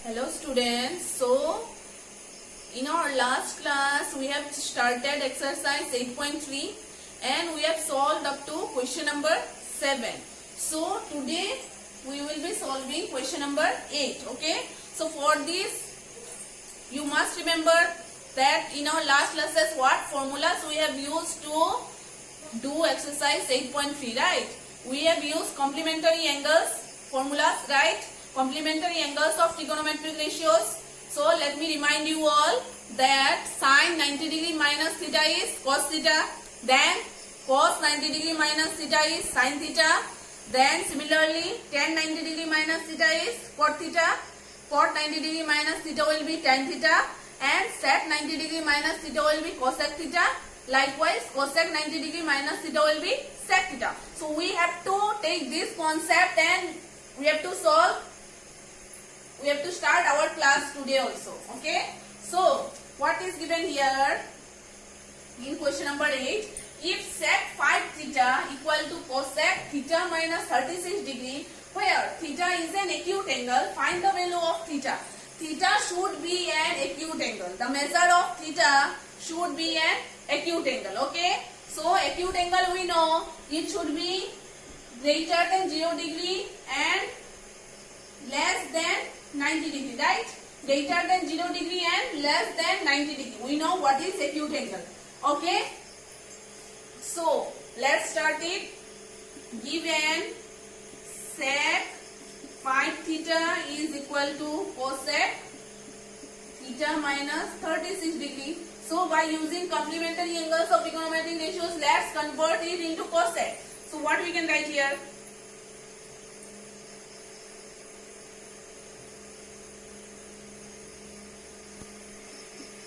Hello students. So in our last class we have started exercise 8.3 and we have solved up to question number 7. So today we will be solving question number 8. Okay. So for this you must remember that in our last classes what formulas we have used to do exercise 8.3, right? We have used complementary angles formulas, right? Complementary angles of trigonometric ratios. So let me remind you all that sine 90 degree minus theta is cos theta, then cos 90 degree minus theta is sin theta, then similarly tan 90 degree minus theta is cot theta, cot 90 degree minus theta will be tan theta, and sec 90 degree minus theta will be cosec theta. Likewise cosec 90 degree minus theta will be sec theta. So we have to take this concept and we have to solve. We have to start our class today also. Okay. So what is given here in question number 8? If sec 5 theta equal to cosec theta minus 36 degree, where theta is an acute angle, find the value of theta. Theta should be an acute angle. The measure of theta should be an acute angle. Okay. So acute angle we know it should be greater than 0 degree and less than 90 degree, right? Greater than 0 degree and less than 90 degree. We know what is acute angle. Okay. So let's start it. Given sec 5 theta is equal to cosec theta minus 36 degree. So by using complementary angles of trigonometric ratios, let's convert it into cosec. So what we can write here?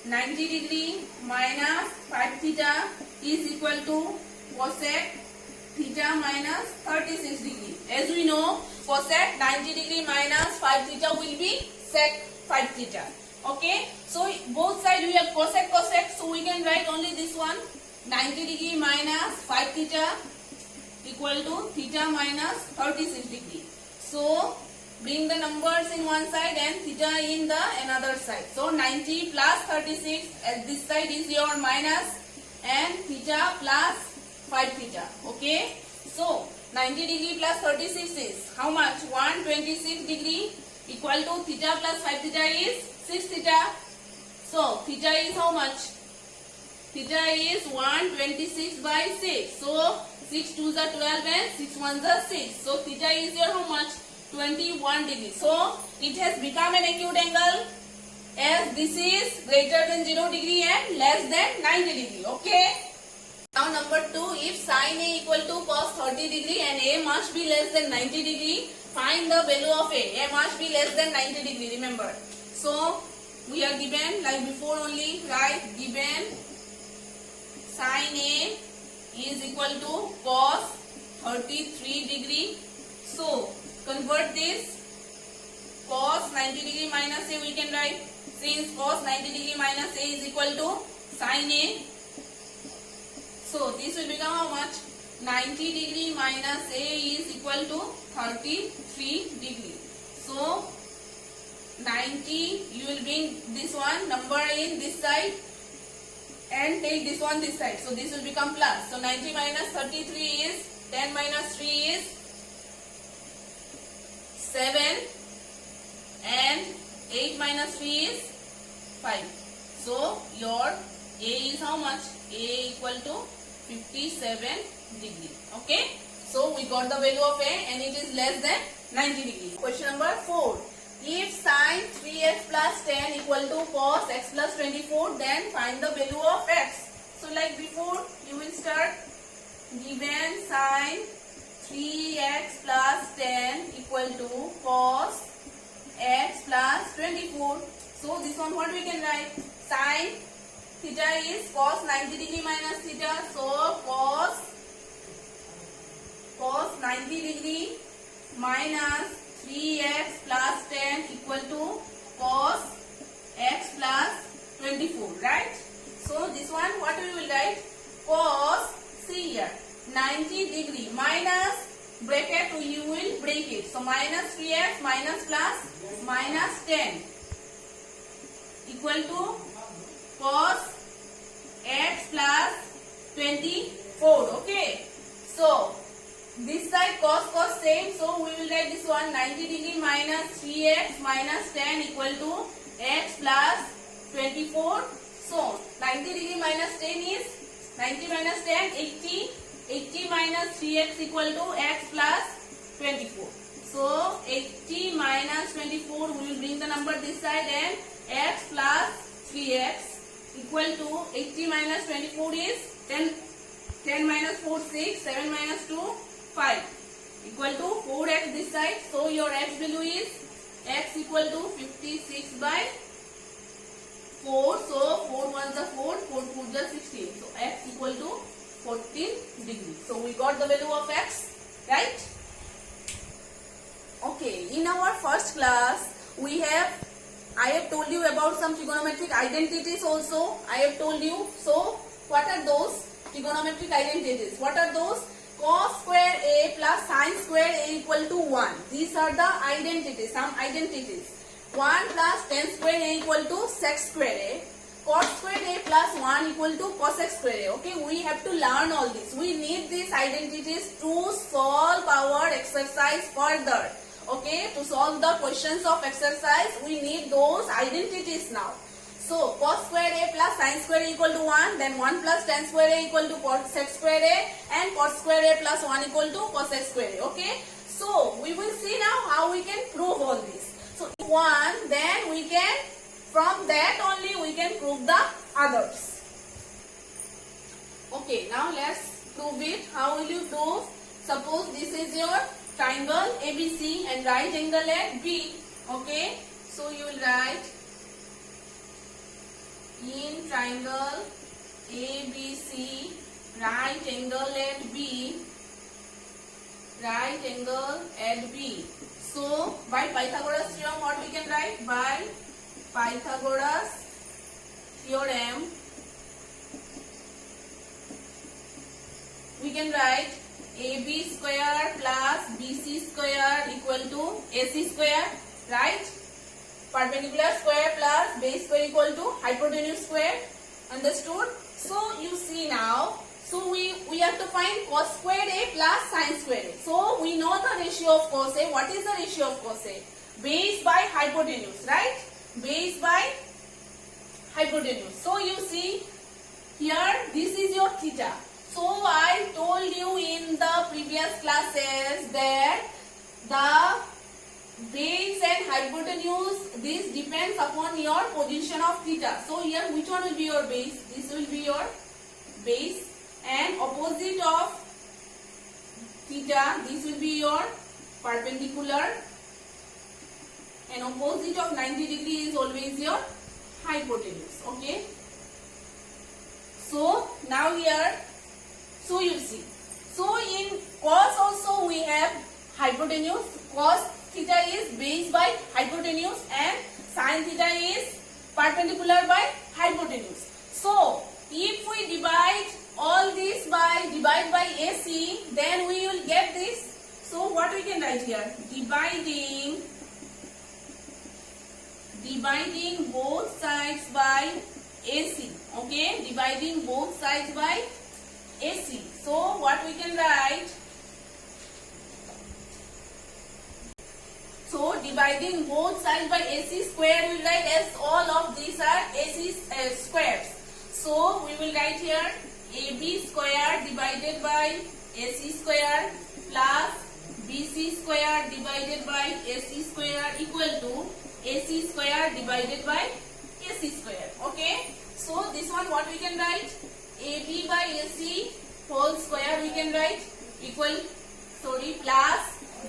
(90 degree minus 5 theta is equal to cosec theta minus 36 degree. As we know, cosec 90 degree minus 5 theta will be sec 5 theta. Okay. So both sides we have cosec cosec. So we can write only this one. 90 degree minus 5 theta equal to theta minus 36 degree. So bring the numbers in one side and theta in the another side. So 90 plus 36 at this side is your minus and theta plus 5 theta. Okay. So 90 degree plus 36 is how much? 126 degree equal to theta plus 5 theta is 6 theta. So theta is how much? Theta is 126 by 6. So 6 2s are 12 and 6 1s are 6. So theta is your how much? 21 degree. So it has become an acute angle as this is greater than 0 degree and less than 90 degree. Okay. Now number 2, if sin A equal to cos 30 degree and A must be less than 90 degree, find the value of A. A must be less than 90 degree, remember. So we are given like before only, right? Given sin A is equal to cos 33 degree. So convert this cos 90 degree minus A we can write, since cos 90 degree minus A is equal to sin A. So this will become how much? 90 degree minus A is equal to 33 degree. So 90 you will bring this one number in this side and take this one this side. So this will become plus. So 90 minus 33 is 10 minus 3 is 7 and 8 minus 3 is 5. So your A is how much? A equal to 57 degree. Okay. So we got the value of A and it is less than 90 degree. Question number 4. If sin 3x plus 10 equal to cos x plus 24, then find the value of x. So like before you will start. Given sin 3x plus 10 equal to cos x plus 24. So this one what we can write? Sin theta is cos 90 degree minus theta. So cos 90 degree minus 3x plus 10 equal to cos x plus 24, right? So this one what we will write? Cos, see here, 90 degree minus bracket you will break it. So minus 3x minus plus minus 10 equal to cos x plus 24. Okay. So this side cos same. So we will write this one 90 degree minus 3x minus 10 equal to x plus 24. So 90 degree minus 10 is 90 minus 10 80. 80 minus 3x equal to x plus 24. So 80 minus 24 we will bring the number this side and x plus 3x equal to 80 minus 24 is 10. 10 minus 4 6. 7 minus 2 5 equal to 4x this side. So your x value is x equal to 56 by 4. So 4 1 is 4. 4 2 is 16. So x equal to 14 degrees. So we got the value of x, right? Okay, in our first class I have told you about some trigonometric identities also. I have told you. So what are those trigonometric identities? What are those? Cos square a plus sin square a equal to 1. These are the identities, some identities. 1 plus tan square a equal to sec square a. Cos square a plus 1 equal to cosec square a. Okay, we have to learn all this. We need these identities to solve our exercise further. Okay, to solve the questions of exercise, we need those identities now. So, cos square a plus sin square a equal to 1, then 1 plus tan square a equal to cosec square a, and cos square a plus 1 equal to cosec square a. Okay, so we will see now how we can prove all this. So, if 1, then we can, from that only we can prove the others. Okay, now let's prove it. How will you prove? Suppose this is your triangle ABC and right angle at B. Okay, so you will write in triangle ABC, right angle at B, right angle at B. So by Pythagoras theorem, what we can write? By Pythagoras theorem, we can write AB square plus BC square equal to AC square, right? Perpendicular square plus base square equal to hypotenuse square. Understood? So you see now, so we have to find cos square A plus sin square A. So we know the ratio of cos A. What is the ratio of cos A? Base by hypotenuse, right? Base by hypotenuse. So you see here, this is your theta. So I told you in the previous classes that the base and hypotenuse, this depends upon your position of theta. So here which one will be your base? This will be your base, and opposite of theta, this will be your perpendicular, and opposite of 90 degree is always your hypotenuse. Okay. So now here, so you see, so in cos also we have hypotenuse. Cos theta is base by hypotenuse and sin theta is perpendicular by hypotenuse. So if we divide all this by AC, then we will get this. So what we can write here? Dividing both sides by AC. Okay, dividing both sides by AC. So what we can write? So dividing both sides by AC square, we will write as all of these are AC squares. So we will write here AB square divided by AC square plus BC square divided by AC square equal to AC square divided by AC square. Okay. So this one what we can write? AB by AC whole square we can write plus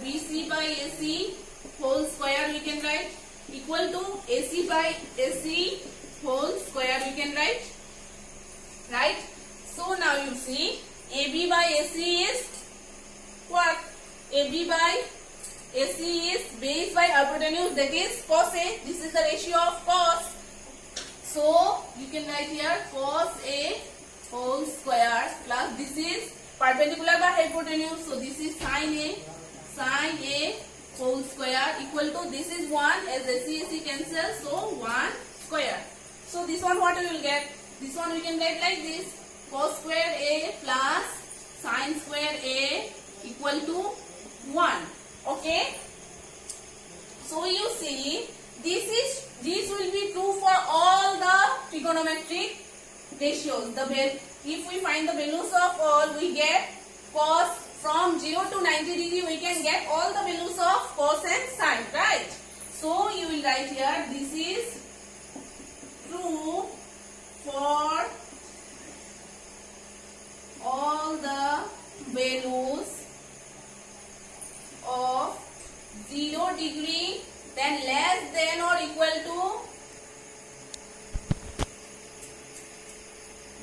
BC by AC whole square we can write equal to AC by AC whole square we can write, right? So now you see AB by AC is what? AB by AC is base by hypotenuse, that is cos A. This is the ratio of cos. So you can write here cos A whole square plus this is perpendicular by hypotenuse. So this is sine A whole square equal to, this is 1 as AC cancel, so 1 square. So this one what we will get? This one we can get like this, cos square A plus sine square A equal to 1. Okay. So you see, this will be true for all the trigonometric ratios. If we find the values of all, we get cos from 0 to 90 degree, we can get all the values of cos and sine, right? So you will write here, this is true for all the values of 0 degree, then less than or equal to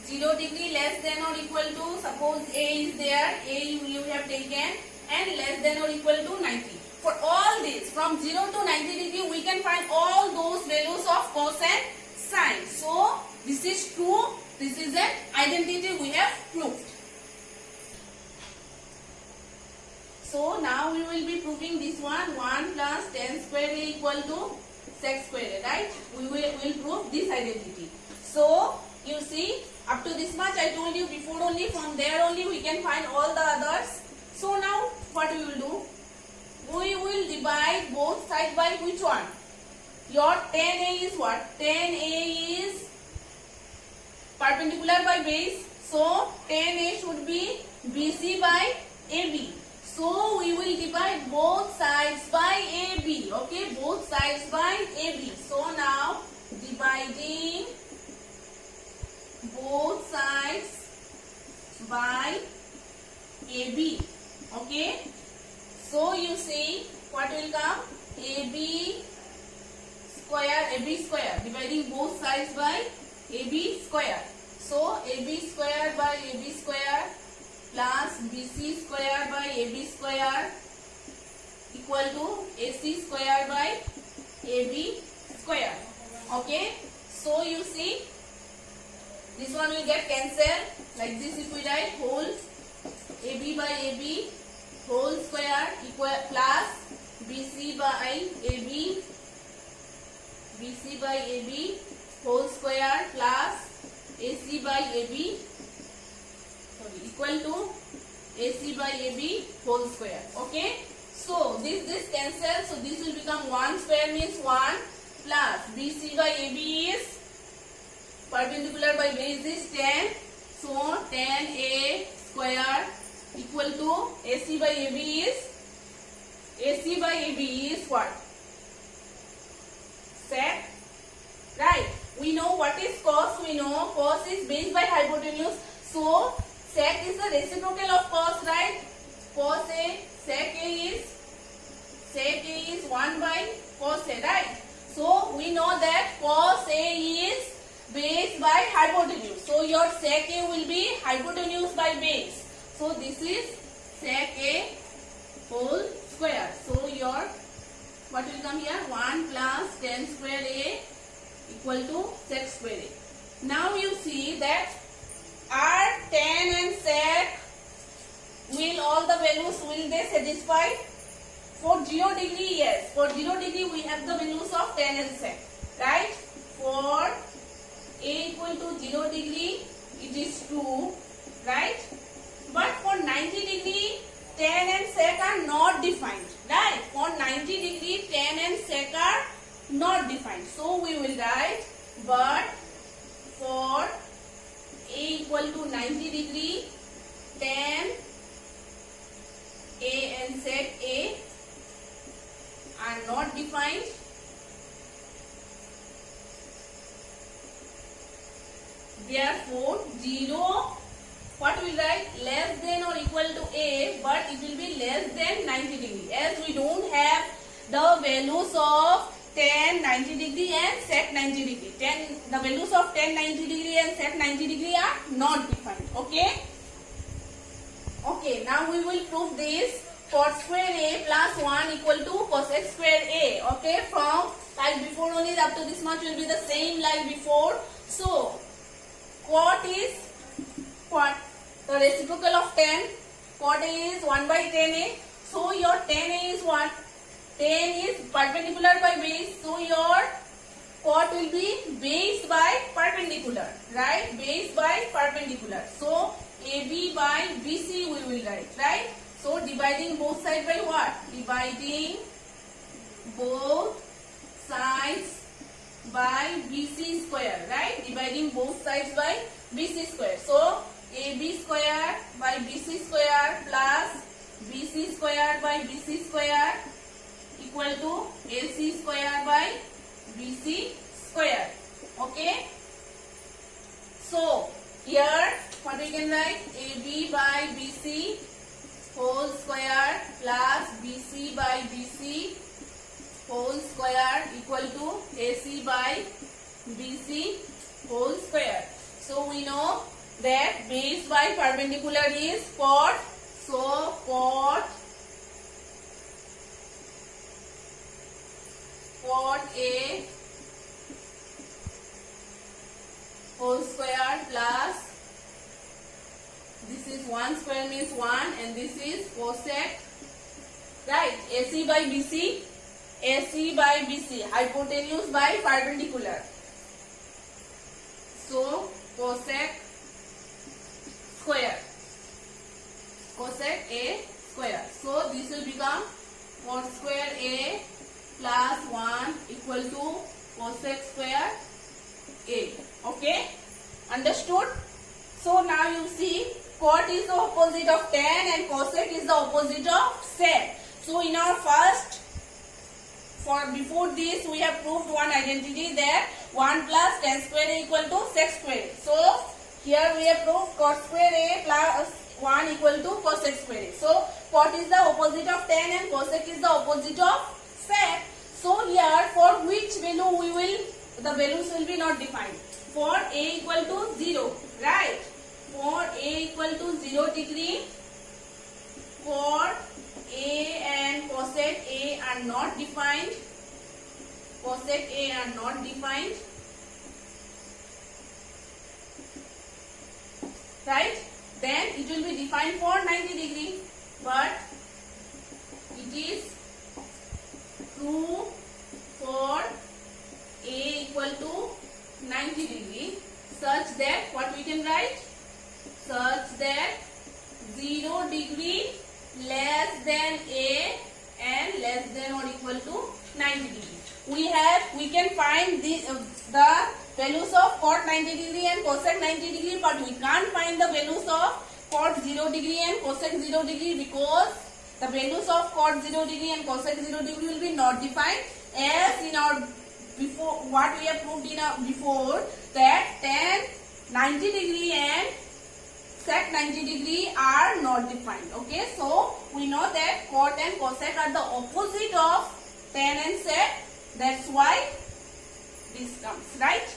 0 degree, less than or equal to, suppose A is there, A you have taken, and less than or equal to 90. For all this, from 0 to 90 degree, we can find all those values of cos and sine. So this is true, this is an identity we have proved. So now we will be proving this one, 1 plus tan square A equal to sec square A, right? We will prove this identity. So you see, up to this much I told you before only, from there only we can find all the others. So now what we will do? We will divide both sides by which one? Your tan A is what? Tan A is perpendicular by base. So tan A should be BC by AB. So we will divide both sides by AB. Okay, both sides by AB. So now dividing both sides by AB. Okay. So you see what will come? AB square, dividing both sides by AB square. So AB square by AB square plus BC square by AB square equal to AC square by AB square. Okay. So you see, this one will get cancelled. Like this, if we write whole AB by AB whole square equal plus BC by AB whole square plus AC by AB equal to AC by AB whole square. Okay. So this cancels. So this will become 1 square means 1 plus BC by AB is perpendicular by base is 10. So tan A square equal to AC by AB is what? Sec. Right. We know what is cos. We know cos is base by hypotenuse. So sec is the reciprocal of cos, right? Cos A, sec A is 1 by cos A, right? So we know that cos A is base by hypotenuse. So your sec A will be hypotenuse by base. So this is sec A whole square. So your what will come here? 1 plus tan square A equal to sec square A. Now you see that are tan and sec, will all the values, will they satisfy? For 0 degree, yes. For 0 degree we have the values of tan and sec, right? For A equal to 0 degree, it is true, right? But for 90 degree, tan and sec are not defined, right? For 90 degree, tan and sec are not defined. So we will write, but for A equal to 90 degree, tan A and sec A are not defined. Therefore, 0, what we write? Less than or equal to A, but it will be less than 90 degree. As we don't have the values of tan 90 degree and sec 90 degree. The values of tan 90 degree and sec 90 degree are not defined. Okay. Okay. Now we will prove this. Cot square A plus 1 equal to cosec square A. Okay. From like before only, up to this much will be the same like before. So cot is what? The reciprocal of 10, cot A is 1 by 10A. So your 10A is what? 10 is perpendicular by base. So your cot will be base by perpendicular, right? Base by perpendicular. So AB by BC we will write, right? So dividing both sides by what? Dividing both sides by BC square, right? Dividing both sides by BC square. So AB square by BC square plus BC square by BC square equal to AC square by BC square. Okay. So here what we can write? AB by BC whole square plus BC by BC whole square equal to AC by BC whole square. So we know that base by perpendicular is cot. So cot A whole square plus this is 1 square means 1 and this is cosec, right? AC by BC, AC by BC, hypotenuse by perpendicular. So cosec square, cosec A square. So this will become cot square A plus 1 equal to cosec square A. Okay, understood? So now you see cot is the opposite of tan and cosec is the opposite of sec. So in our first, before this we have proved one identity that 1 plus tan square A equal to sec square A. So here we have proved cot square A plus 1 equal to cosec square A. So cot is the opposite of tan and cosec is the opposite of sec. So here for which value we will, the values will be not defined. For A equal to 0, right? For A equal to 0 degree, cot A and cosec A are not defined. Cosec A are not defined. Right? Then it will be defined for 90 degree. But it is true for A equal to 90 degree such that what we can write? Such that 0 degree less than A and less than or equal to 90 degree. We can find the values of cot 90 degree and cosec 90 degree, but we can't find the values of cot 0 degree and cosec 0 degree because the values of cot 0 degree and cosec 0 degree will be not defined, as in our before what we have proved in our before that tan 90 degree and sec 90 degree are not defined. Okay, so we know that cot and cosec are the opposite of tan and sec. That's why this comes, right?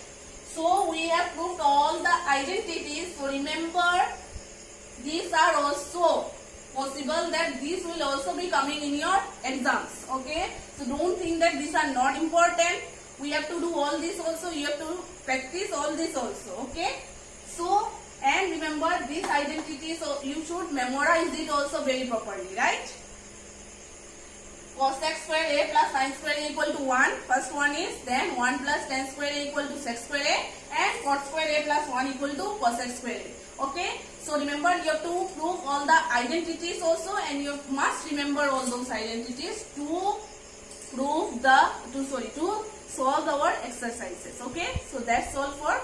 So we have proved all the identities. So remember, these are also possible that these will also be coming in your exams. Okay, so don't think that these are not important. We have to do all this also. You have to practice all this also. Okay, so and remember this identity, so you should memorize it also very properly, right? Cosec square A plus sin square A equal to 1. First one is, then 1 plus tan square A equal to sec square A, and cot square A plus 1 equal to cosec square A. Okay, so remember you have to prove all the identities also, and you must remember all those identities to prove to solve our exercises. Okay, so that's all for